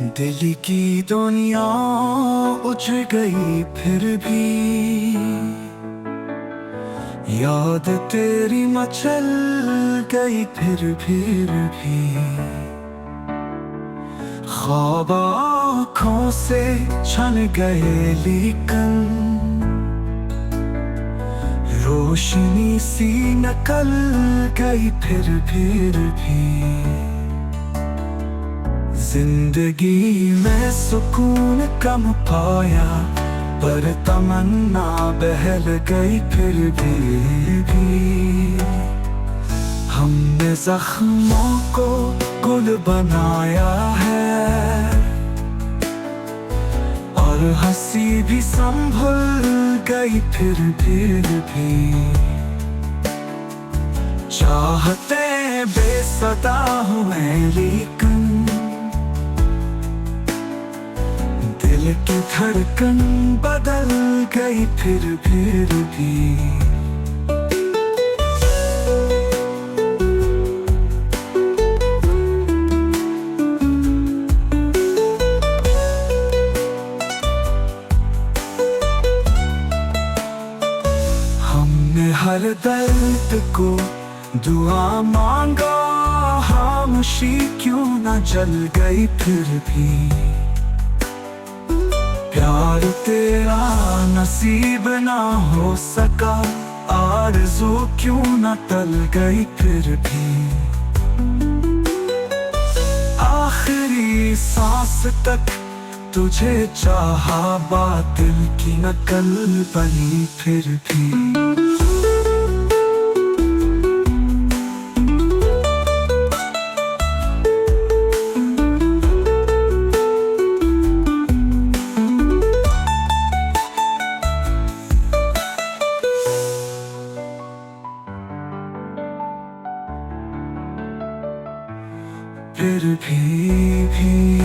दिल की दुनिया उजड़ गई फिर भी याद तेरी मचल गई फिर भी ख्वाब आँखों से छन गए लेकिन रोशनी सी निकल गई फिर भी जिंदगी में सुकून कम पाया पर तमन्ना बहल गई फिर भी हमने जख्मों को गुल बनाया है और हंसी भी संभल गई फिर भी चाहते बेसदा हूँ मैं लेकिन दिल की धड़कन बदल गई फिर भी हमने हर दर्द को दुआ मांगा खामोशी क्यों न जल गई फिर भी प्यार तेरा नसीब ना हो सका आरज़ू क्यों न टल गई फिर भी आखिरी सांस तक तुझे चाहा बातिल की नकल बनी फिर भी फिर भी